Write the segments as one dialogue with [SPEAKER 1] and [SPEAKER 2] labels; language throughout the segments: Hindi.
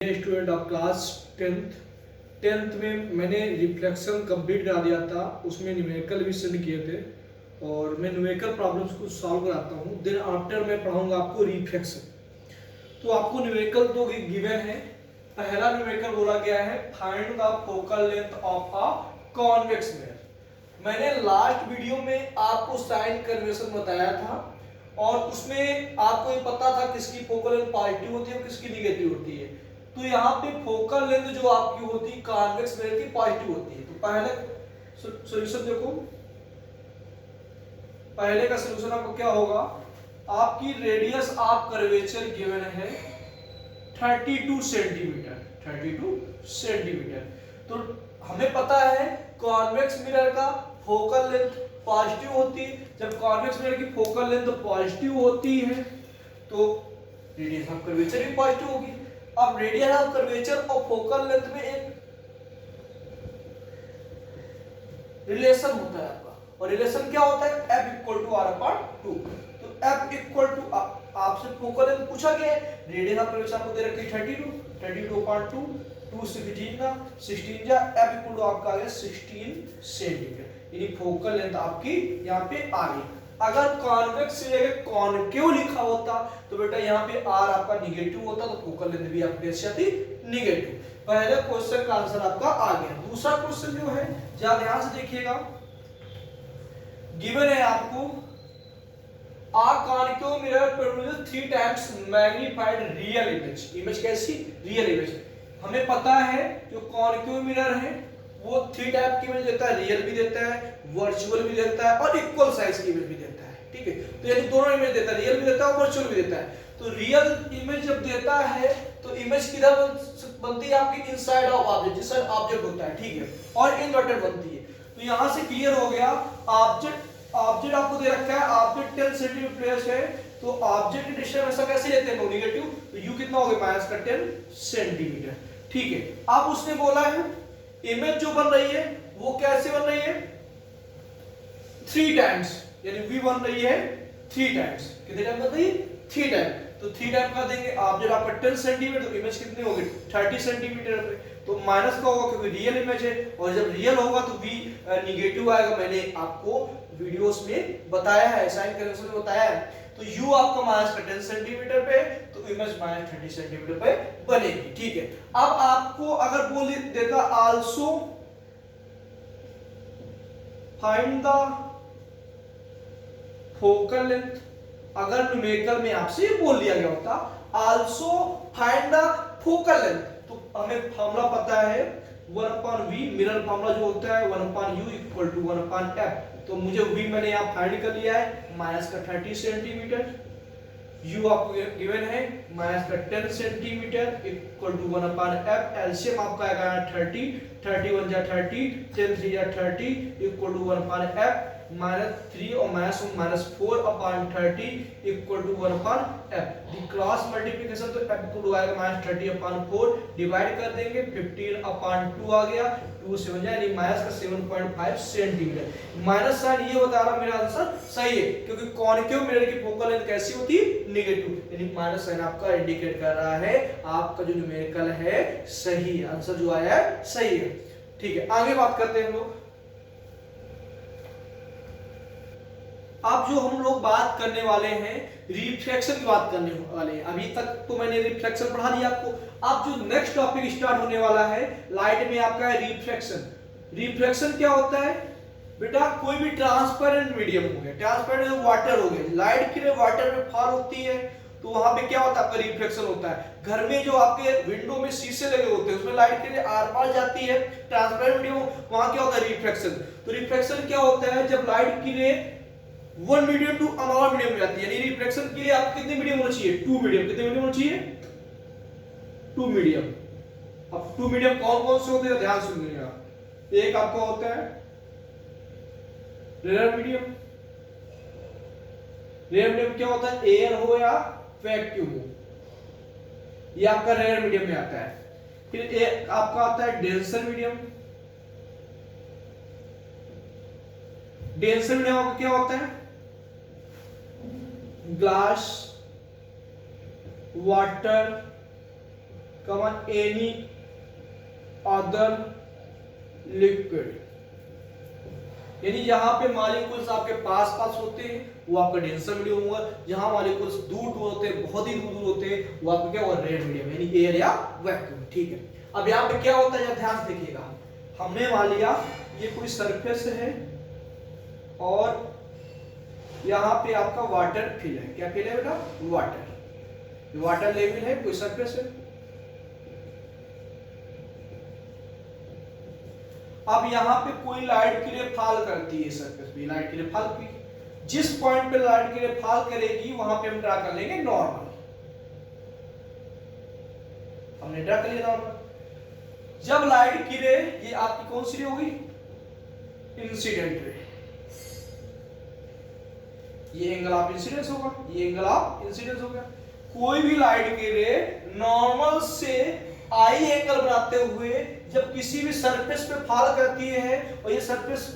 [SPEAKER 1] स्टूडेंट ऑफ क्लास टेंथ में मैंने रिफ्लेक्शन कंप्लीट करा दिया था। उसमें न्यूमेरिकल भी सेंड किए थे और मैं न्यूमेरिकल प्रॉब्लम्स को सॉल्व कराता हूँ। देन आफ्टर मैं पढ़ाऊंगा आपको रिफ्लेक्शन। तो आपको न्यूमेरिकल दो गिवन है। पहला न्यूमेरिकल बोला गया है find the focal length of a convex mirror. मैंने लास्ट वीडियो में आपको साइन कन्वेंशन बताया था और उसमें आपको ये पता था किसकी फोकल लेंथ पॉजिटिव होती है और किसकी निगेटिव होती है। तो यहाँ पे फोकल लेंथ जो आपकी होती है कॉन्वेक्स मिरर की पॉजिटिव होती है। तो पहले सॉल्यूशन देखो, पहले का सॉल्यूशन आपको क्या होगा, आपकी रेडियस ऑफ कर्वेचर गिवन है 32 सेंटीमीटर। 32 सेंटीमीटर। तो हमें पता है कॉन्वेक्स मिरर का फोकल लेंथ पॉजिटिव होती है। जब कॉन्वेक्स मिरर की फोकल लेंथ पॉजिटिव होती है तो रेडियस ऑफ कर्वेचर भी पॉजिटिव होगी। अब रेडियस ऑफ कर्वेचर और फोकल लेंथ में एक रिलेशन होता है आपका, और रिलेशन क्या होता है, F इक्वल टू R/2। तो F इक्वल टू, आपसे फोकल लेंथ पूछा गया है, रेडियस ऑफ कर्वेचर आपको दे रखी है 32/2, 2 16 का 16 जा, F इक्वल टू आपका आ गया 16 सेंटीमीटर। यानी फोकल लेंथ आपकी यहाँ पे आ गई। अगर कॉन्वेक्स से जगह कॉनकेव लिखा होता तो बेटा यहाँ पे R आपका निगेटिव होता, तो फोकल लेंथ भी आपकी कैसी आती, निगेटिव। पहले क्वेश्चन का आंसर आपका आ गया। दूसरा क्वेश्चन जो है जरा ध्यान से देखिएगा, गिवन है आपको a concave mirror produces 3 times magnified real image. Image कैसी, रियल इमेज। हमें पता है जो कॉनकेव मिरर है वो 3 टाइप की इमेज देता है, रियल भी देता है, वर्चुअल भी देता है और इक्वल साइज की इमेज भी देता है। ठीक है, तो यानी दोनों इमेज देता है, रियल भी देता है और वर्चुअल भी देता है। तो रियल इमेज जब देता है तो इमेज किधर बनती है आपकी, इनसाइड ऑफ ऑब्जेक्ट, जिस साइड ऑब्जेक्ट होता है। ठीक है, और इन्वर्टेड बनती है। तो यहां से क्लियर हो गया, ऑब्जेक्ट आपको दे रखा है, ऑब्जेक्ट 10 सेंटीमीटर प्लेस है, तो ऑब्जेक्ट की डिस्टेंस हमेशा कैसे लेते हैं, नेगेटिव। तो u कितना हो गया, -10 सेंटीमीटर। ठीक है, अब उसने बोला है इमेज जो बन रही है वो कैसे बन रही है, 3 टाइम्स, यानी v बन रही है 3 टाइम्स। कितने टाइम बन रही है, 3 टाइम। तो 3 टाइम का देंगे, ऑब्जेक्ट आपका 10 सेंटीमीटर, तो इमेज कितनी होगी 30 सेंटीमीटर पे। तो माइनस का होगा क्योंकि रियल इमेज है, और जब रियल होगा तो v निगेटिव आएगा। मैंने आपको वीडियोस में बताया है, साइन कन्वेंशन में बताया है। तो u आपका -10 सेंटीमीटर पे, तो इमेज -30 सेंटीमीटर पे बनेगी। ठीक है, अब आपको अगर बोल देता also find the focal length, अगर न्यूमेरिकल में आपसे बोल दिया गया होता also find the focal length, तो हमें फार्मूला पता है 1/v, मिरर फार्मूला जो होता है 1/u इक्वल टू 1/f। तो मुझे v मैंने यहाँ फाइंड कर लिया है -30 सेंटीमीटर, u आपको गिवन है -10 centimetre equal to 1/f। LCM आपका आएगा 30, 31 जा 30, 10 3 जा 30 इक्वल टू 1/f, -3 और -4/30 equal to 1/f। The cross multiplication तो f इक्वल टू आएगा -30/4, डिवाइड कर देंगे 15/2 आ गया, 2 7 यानी -7.5 सेंटीमीटर। माइनस साइन ये बता रहा मेरा आंसर सही है, क्योंकि कॉनकेव मिरर की फोकल लेंथ कैसी होती है, निगेटिव। यानी माइनस साइन आपका इंडिकेट कर रहा है आपका जो न्यूमेरिकल है सही है, आंसर जो आया है सही है। ठीक है, आगे बात करते हैं हम लोग। अब जो हम लोग बात करने वाले हैं रिफ्लेक्शन की बात करने वाले हैं। अभी तक तो मैंने रिफ्लेक्शन पढ़ा दिया आपको। अब जो नेक्स्ट टॉपिक स्टार्ट होने वाला है लाइट में आपका है रिफ्लेक्शन। रिफ्लेक्शन क्या होता है बेटा, कोई भी ट्रांसपेरेंट मीडियम हो गया, ट्रांसपेरेंट वाटर हो गया, लाइट के लिए वाटर में फॉल होती है, तो वहां पे क्या होता है आपका रिफ्लेक्शन होता है। घर में जो आपके विंडो में शीशे लगे होते हैं उसमें लाइट के लिए आर पार जाती है, ट्रांसपेरेंट मीडियम, वहां क्या होता है रिफ्लेक्शन। तो रिफ्लेक्शन क्या होता है, जब लाइट के लिए one medium to another medium में जाती है, यानी रिफ्लेक्शन के लिए आपको कितने मीडियम होना चाहिए, 2 मीडियम। कितने मीडियम होना चाहिए, 2 मीडियम। अब 2 मीडियम कौन कौन से होते हैं ध्यान सुनिएगा। एक आपका होता है रेयर मीडियम। रेयर मीडियम क्या होता है, एयर हो या वैक्यूम हो, ये आपका रेयर मीडियम में आता है। फिर एक आपका आता है डेंसर मीडियम। डेंसर मीडियम क्या होता है, ग्लास, वाटर, कमा एनी अदर लिक्विड, यानी जहां पे मॉलिक्यूल्स आपके पास पास होते हैं वो आपका डेंसर मीडियम होगा, जहां मॉलिक्यूल्स दूर दूर होते हैं, बहुत ही दूर दूर होते हैं, वो आपका क्या होगा, रेयर मीडियम, यानी एयर या वैक्यूम। ठीक है, अब यहाँ पे क्या होता है ध्यान से देखिएगा, हमने मान लिया ये कोई सरफेस है और यहाँ पे आपका वाटर फिल है, क्या फिल है बेटा, वाटर, वाटर लेवल है, कोई सरफेस है। अब यहाँ पे कोई लाइट के लिए फॉल करती है सरफेस पे, लाइट के लिए फॉल की, जिस पॉइंट पे लाइट के लिए फॉल करेगी वहां पे हम ड्रा कर लेंगे नॉर्मल, हमने ड्रा कर लिया नॉर्मल। जब लाइट गिरे ये आपकी कौन सी रे होगी, इंसिडेंट रे, ये एंगल ऑफ इंसिडेंस होगा, ये एंगल ऑफ इंसिडेंस हो गया। कोई भी लाइट गिरे नॉर्मल से आई एंगल बनाते हुए जब किसी भी सरफेस पे फॉल करती है, और ये सरफेस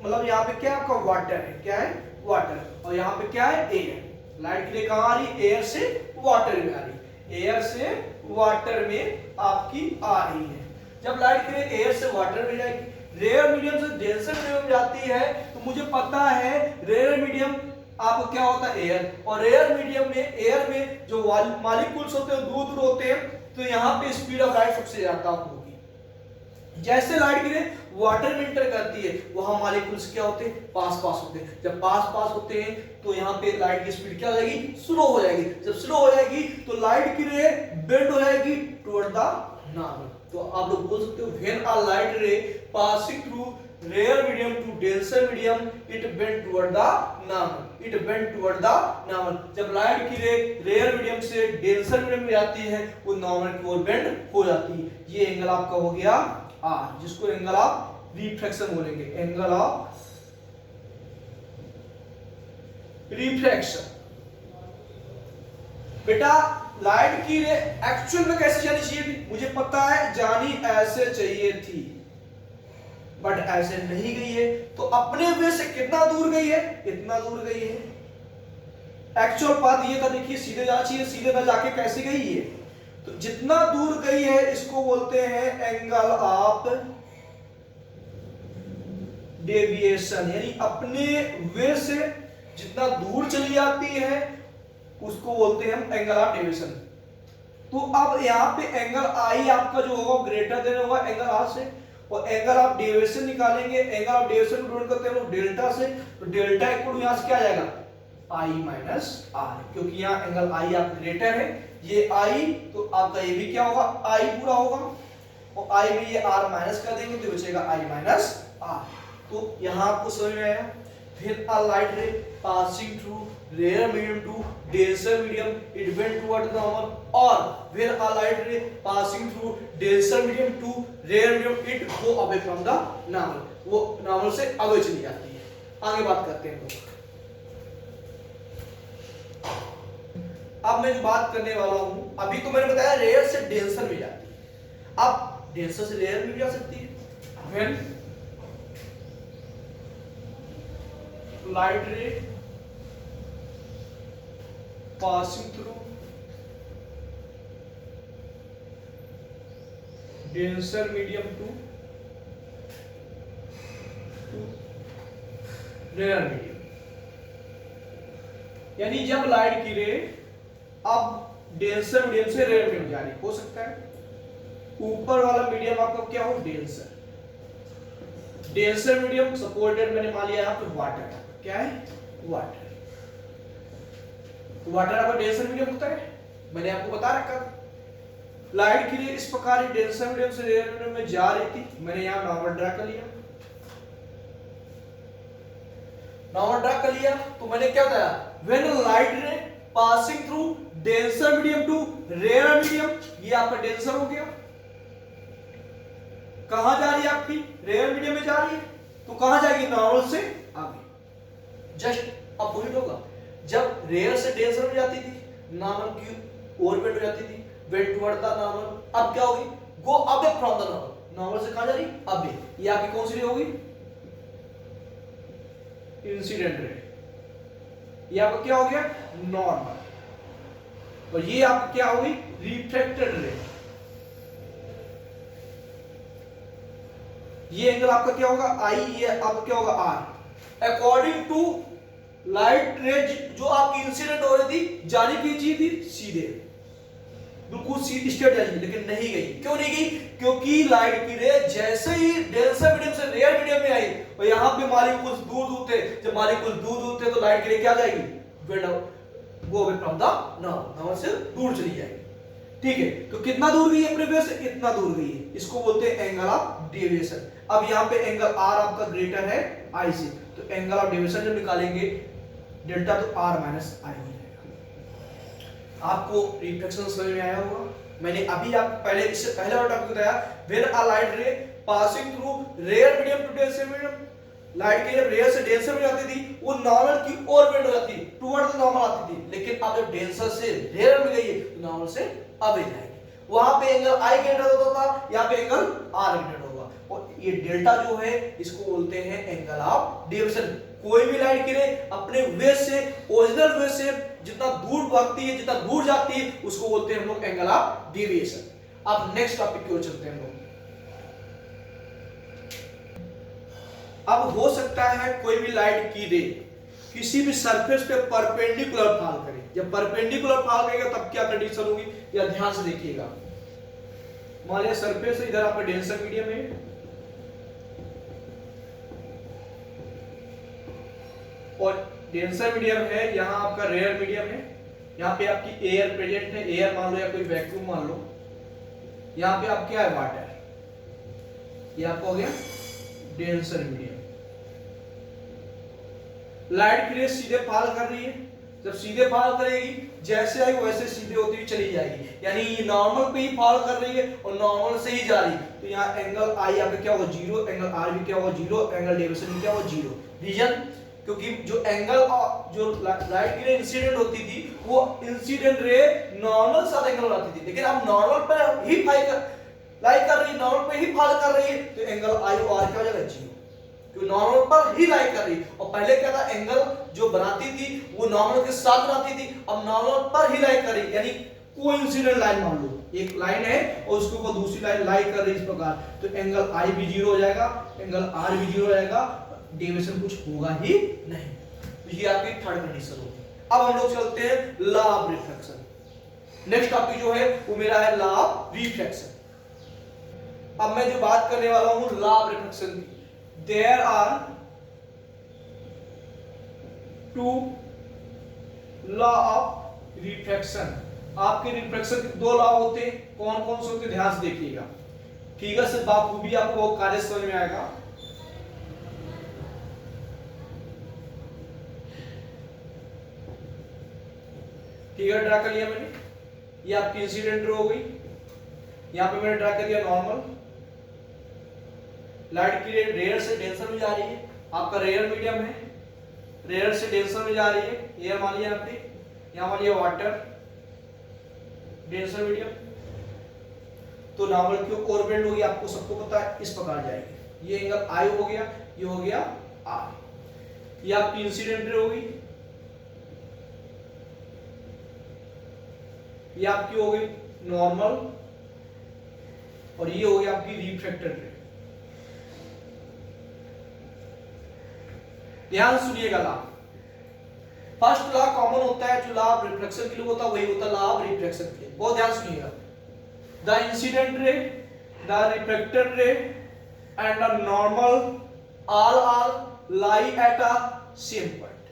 [SPEAKER 1] मतलब यहाँ पे क्या आपका वाटर है, क्या है, वाटर, और यहाँ पे क्या है, एयर। लाइट के लिए कहां आ रही, एयर से वाटर में आ रही, एयर से वाटर में आपकी आ रही है। जब लाइट के लिए एयर से वाटर में जाएगी, रेयर मीडियम से डेंसर मीडियम जाती है, तो मुझे पता है रेयर मीडियम आपको क्या होता है, एयर, और रेयर मीडियम में, एयर में जो मॉलिक्यूल्स होते हैं दूर दूर होते हैं, तो यहाँ पे स्पीड ऑफ लाइट सबसे ज्यादा होगी। जैसे लाइट गिरे वाटर में इंटर करती है, वहां मॉलिक्यूल्स क्या होते हैं, पास पास होते हैं। जब पास पास होते हैं तो यहाँ पे लाइट की स्पीड क्या हो जाएगी, स्लो हो जाएगी। जब स्लो हो जाएगी तो लाइट की रे बेंड हो जाएगी टुवर्ड द नॉर्मल। तो आप लोग बोल सकते हो when a light ray passing through rare medium to denser medium it bend toward the normal, it bend toward the normal. जब लाइट की रे रेयर मीडियम से डेंसर मीडियम में जाती है वो नॉर्मल की ओर बेंड हो जाती है। ये एंगल आपका हो गया आर, जिसको एंगल ऑफ रिफ्रैक्शन बोलेंगे, एंगल ऑफ रिफ्रैक्शन। बेटा लाइट की रे एक्चुअल में कैसे जानी चाहिए थी, मुझे पता है जानी ऐसे चाहिए थी, बट ऐसे नहीं गई है। तो अपने वे से कितना दूर गई है, इतना दूर गई है। एक्चुअल बात ये था, देखिए सीधे जाना चाहिए, सीधे ना जाके कैसे गई है, तो जितना दूर गई है इसको बोलते हैं एंगल ऑफ डेविएशन, यानी अपने वे से जितना दूर चली जाती है उसको बोलते हैं हम एंगल ऑफ डेविएशन। तो अब यहाँ पे एंगल आई आपका जो होगा ग्रेटर देन होगा एंगल आर से, और एंगल ऑफ डेविएशन निकालेंगे, एंगल ऑफ डेविएशन को डिवाइड करते हैं लोग डेल्टा से, तो डेल्टा इक्वल यहां से क्या आ जाएगा, आई माइनस आर, क्योंकि यहाँ एंगल आई आपका ग्रेटर है, ये आई तो आपका ये भी क्या होगा, आई पूरा होगा, और आई में ये आर माइनस कर देंगे तो बचेगा आई माइनस आर। तो यहाँ आपको समझ में आया। फिर a light ray passing through rare medium to denser medium it went toward the normal, और फिर a light ray passing through denser medium to rare medium it go away from the normal, वो नॉर्मल से अवे चली जाती है। आगे बात करते हैं तो अब मैं जो बात करने वाला हूं, अभी तो मैंने बताया रेयर से डेंसर में जाती है, अब डेंसर से रेयर में भी जा सकती है। When light ray passing through denser medium to rare medium, यानी जब लाइट की रे अब डेंसर मीडियम से रेयर मीडियम जा रही, हो सकता है ऊपर वाला मीडियम आपका क्या हो, डेंसर, डेंसर मीडियम सपोर्टेड मैंने मान लिया यहां पे वाटर, क्या है, वाटर, वाटर आपका डेंसर मीडियम होता है, मैंने आपको बता रखा। लाइट के लिए इस प्रकार डेंसर मीडियम से रेयर मीडियम में जा रही थी, मैंने यहां नॉर्मल ड्रा कर लिया, नॉर्मल ड्रा कर लिया, तो मैंने क्या बताया, when light ray passing through denser medium to rare medium, ये आपका डेंसर हो गया, कहां जा रही है आपकी, रेयर मीडियम में जा रही है, तो कहां जाएगी, नॉर्मल से आगे, जस्ट अपोजिट होगा। जब रेयर से डेंसर में जाती थी नॉर्मल की ओर बेंड हो जाती थी, बेंड टुवर्ड द नॉर्मल, अब क्या होगी, गो away from the normal, normal से कहां जा रही, अवे, ये आपकी कौन सी रे होगी, इंसिडेंट रे, ये आपका क्या हो गया, नॉर्मल, और ये आपकी क्या होगी, रिफ्रैक्टेड रे, ये एंगल आपका क्या होगा आई, ये आपका क्या होगा आर। अकॉर्डिंग टू लाइट रे जो आपकी इंसिडेंट हो रही थी जानी की चीज थी सीधे, बिल्कुल सीधी स्ट्रेट जाएगी, लेकिन नहीं गई। क्यों नहीं गई? क्योंकि लाइट की रे जैसे ही डेंसर मीडियम से रेयर मीडियम में आई और यहाँ पे मॉलिक्यूल्स दूर दूर थे, जब मॉलिक्यूल दूर दूर थे तो लाइट की रे क्या जाएगी, गो अवे फ्रॉम द नॉर्थ से दूर चली जाएगी। ठीक है, तो कितना दूर गई है अपने बेस से, इतना दूर गई है, इसको बोलते हैं एंगल ऑफ डेविएशन। अब यहाँ पे एंगल आर आपका ग्रेटर है आई से, तो एंगल ऑफ डेविएशन जब निकालेंगे डेल्टा तो आर माइनस आई हो जाएगा। आपको रिफ्लेक्शन समझ में आया होगा। मैंने अभी आप पहले इससे पहले वाला टॉपिक बताया, when a light ray passing through rare medium to denser medium, light के जब रेयर से डेंसर में जाती थी वो नॉर्मल की ओर बेंड हो जाती, टुवर्ड द नॉर्मल आती थी, लेकिन अब जब डेंसर से रेयर में गई है तो नॉर्मल से अवे जाएगी। वहां पे एंगल आई ग्रेटर होता था, यहाँ पे एंगल आर ग्रेटर होगा, और ये डेल्टा जो है इसको बोलते हैं एंगल ऑफ डेविएशन। कोई भी लाइट की रे अपने वे से, ओरिजिनल वे से जितना दूर भागती है, जितना दूर जाती है, उसको बोलते हैं हम लोग एंगल ऑफ डेविएशन। अब नेक्स्ट टॉपिक की ओर चलते हैं हम लोग। अब हो सकता है कोई भी लाइट की रे किसी भी सरफेस पे परपेंडिकुलर फॉल करे। जब परपेंडिकुलर फॉल करेगा तब क्या कंडीशन होगी, या ध्यान से देखिएगा। मान लिया सरफेस इधर आपका डेंसर मीडियम है, और डेंसर मीडियम है, यहाँ आपका रेयर मीडियम है, यहाँ पे आपकी एयर प्रेजेंट है, एयर मान लो या कोई वैक्यूम मान लो, यहाँ पे आप क्या है वाटर, ये आपका हो गया डेंसर मीडियम। लाइट की रे सीधे फॉल कर रही है, जब सीधे फॉल करेगी जैसे आई वैसे सीधे होती हुई चली जाएगी, यानी ये नॉर्मल पे ही फॉल कर रही है और नॉर्मल से ही जा रही है, तो यहाँ एंगल आई यहाँ पे क्या होगा जीरो, एंगल आर भी क्या होगा जीरो, एंगल डेविएशन भी क्या होगा जीरो। रीजन, क्योंकि जो एंगल जो लाइट की रे इंसिडेंट होती थी वो इंसिडेंट रे नॉर्मल साथ एंगल बनाती थी, लेकिन अब नॉर्मल पर ही लाइट कर रही है, नॉर्मल पे ही फॉल कर रही है, तो एंगल आई और आर क्या हो जाएगा जीरो, क्योंकि नॉर्मल पर ही लाइट कर रही है। और पहले क्या था, एंगल जो बनाती थी वो नॉर्मल के साथ बनाती थी, अब नॉर्मल पर ही लाइट कर रही है, यानी कोइंसिडेंट लाइन मान लो, एक लाइन है और उसके ऊपर दूसरी लाइन लाइट कर रही है इस प्रकार, तो एंगल आई भी जीरो हो जाएगा, एंगल आर भी जीरो हो जाएगा, डेविएशन कुछ होगा ही नहीं। तो ये आपकी थर्ड कंडीशन होगी। अब हम लोग चलते हैं law of reflection. Next topic जो है वो मेरा है लॉ ऑफ रिफ्लेक्शन। अब मैं जो बात करने वाला हूं लॉ ऑफ रिफ्लेक्शन की, there are two law of reflection. आपके रिफ्लेक्शन के दो लॉ होते हैं, कौन कौन से होते हैं ध्यान से देखिएगा। फिगर से बाखूबी आपको वो कार्य समझ में आएगा। फिगर ड्रा कर लिया मैंने, ये आपकी इंसिडेंट रे हो गई, यहां पे मैंने ड्रा कर दिया नॉर्मल, लाइट की रे रेयर से डेंसर में जा रही है, आपका रेयर मीडियम है, रेयर से डेंसर में जा रही है, एयर मान लिया आपने, यहां मान लिया वाटर, डेंसर मीडियम, तो नॉर्मल की ओर बेंड होगी, आपको सबको पता है, इस प्रकार जाएगी। ये एंगल आई हो गया, ये हो गया आर, ये आपकी इंसिडेंट रे होगी, ये आपकी हो गई नॉर्मल, और ये हो गई आपकी रिफ्लेक्टेड रे। ध्यान सुनिएगा लॉ, फर्स्ट लॉ कॉमन होता है जो लॉ ऑफ रिफ्लेक्शन के लिए होता है, वही होता है लॉ ऑफ रिफ्लेक्शन के लिए। बहुत ध्यान सुनिएगा, the incident ray, the reflected ray and the normal all are lie at a same point,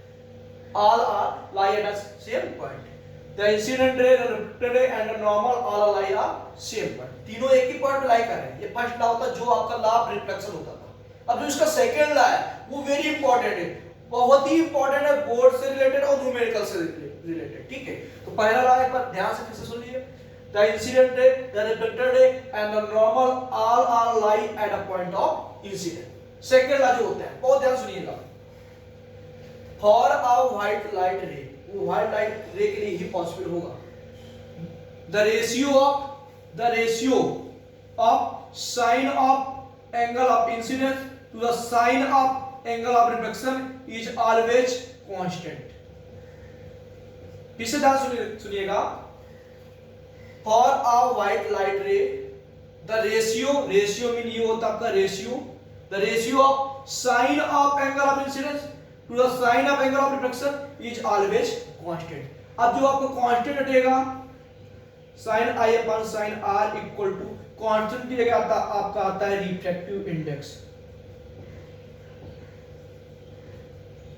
[SPEAKER 1] all are lie at a same point, the incident ray, the reflected ray and the normal all lie at same point, तीनों एक ही पॉइंट पे लाई कर रहे हैं। ये फर्स्ट लॉ होता है जो आपका लॉ ऑफ रिफ्लेक्शन होता था। अब जो इसका सेकंड लॉ है वो वेरी इंपॉर्टेंट है, बहुत ही इंपॉर्टेंट है, बोर्ड से रिलेटेड और न्यूमेरिकल से रिलेटेड। ठीक है, तो पहला लॉ एक बार ध्यान से फिर से सुनिए, the incident ray, the reflected ray and the normal all are lie at a point of incident। Second law जो होता है बहुत ध्यान सुनिएगा, फॉर अ व्हाइट लाइट रे, वो व्हाइट लाइट रे के लिए ही पॉसिबल होगा, the ratio of sine of angle of incidence to the sine of angle of reflection is always constant. फिर से ध्यान सुनिएगा, for a white light ray the ratio mean ये होता है आपका ratio the ratio of sine of angle of incidence to the sine of angle of reflection is always constant. अब जो आपको कांस्टेंट हटेगा sin i upon sin r equal to constant की जगह आपका आता है रिफ्रैक्टिव इंडेक्स।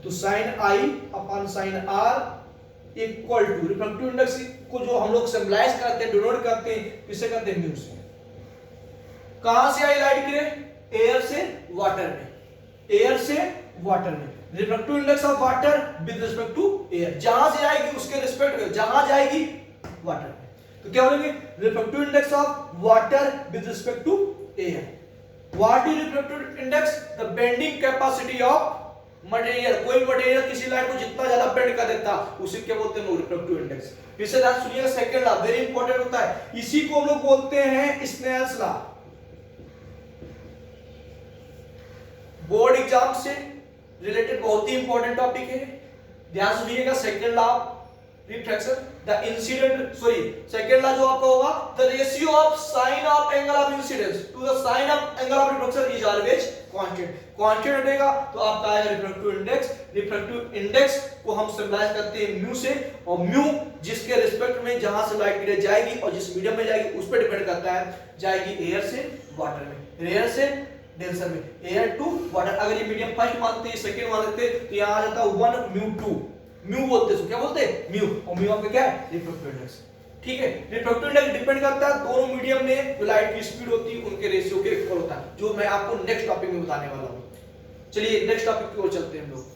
[SPEAKER 1] तो sin i upon sin r equal to refractive index को जो हम लोग सिंबलाइज करते हैं, डिनोट करते हैं, किससे करते हैं? म्यू से। कहां से आई लाइट गिरे? एयर से वाटर में, एयर से वाटर में। Refractive index of water with respect to air, जहां से आएगी उसके रिस्पेक्ट में, जहां जाएगी वाटर में, तो क्या बोलेंगे? Refractive index of water with respect to air. What is refractive index? The bending capacity of material. कोई मटेरियल किसी लाइट को जितना ज्यादा बेंड कर देता उसे क्या बोलते हैं? Refractive index. फिर से ध्यान सुनिएगा, सेकंड लॉ वेरी इंपॉर्टेंट होता है, इसी को हम लोग बोलते हैं स्नेल्स लॉ। बोर्ड एग्जाम से रिलेटेड बहुत ही इंपॉर्टेंट टॉपिक है, ध्यान सुनिएगा। Second law refraction, the incident second law जो आपका होगा, the ratio of sine of angle of incidence to the sine of angle of reflection is always constant. Constant हटेगा तो आपका आएगा रिफ्रैक्टिव इंडेक्स। रिफ्रैक्टिव इंडेक्स को हम सिंबलाइज करते हैं म्यू से, और म्यू जिसके रिस्पेक्ट में जहां से लाइट गिरे जाएगी और जिस मीडियम में जाएगी उस पर डिपेंड करता है, जाएगी एयर से वाटर में, एयर से डेंसर में, एयर टू वाटर। अगर ये मीडियम फर्स्ट मानते हैं, सेकंड मानते हैं, तो यहां आ जाता है 1 म्यू 2, म्यू बोलते हैं, क्या बोलते हैं? म्यू। और म्यू आपका क्या है? Refractive index. ठीक है, रिफ्रैक्टिव इंडेक्स डिपेंड करता है दोनों मीडियम में जो लाइट की स्पीड होती है उनके रेशियो के इक्वल होता है, जो मैं आपको नेक्स्ट टॉपिक में बताने वाला हूं। चलिए नेक्स्ट टॉपिक की ओर चलते हैं हम लोग।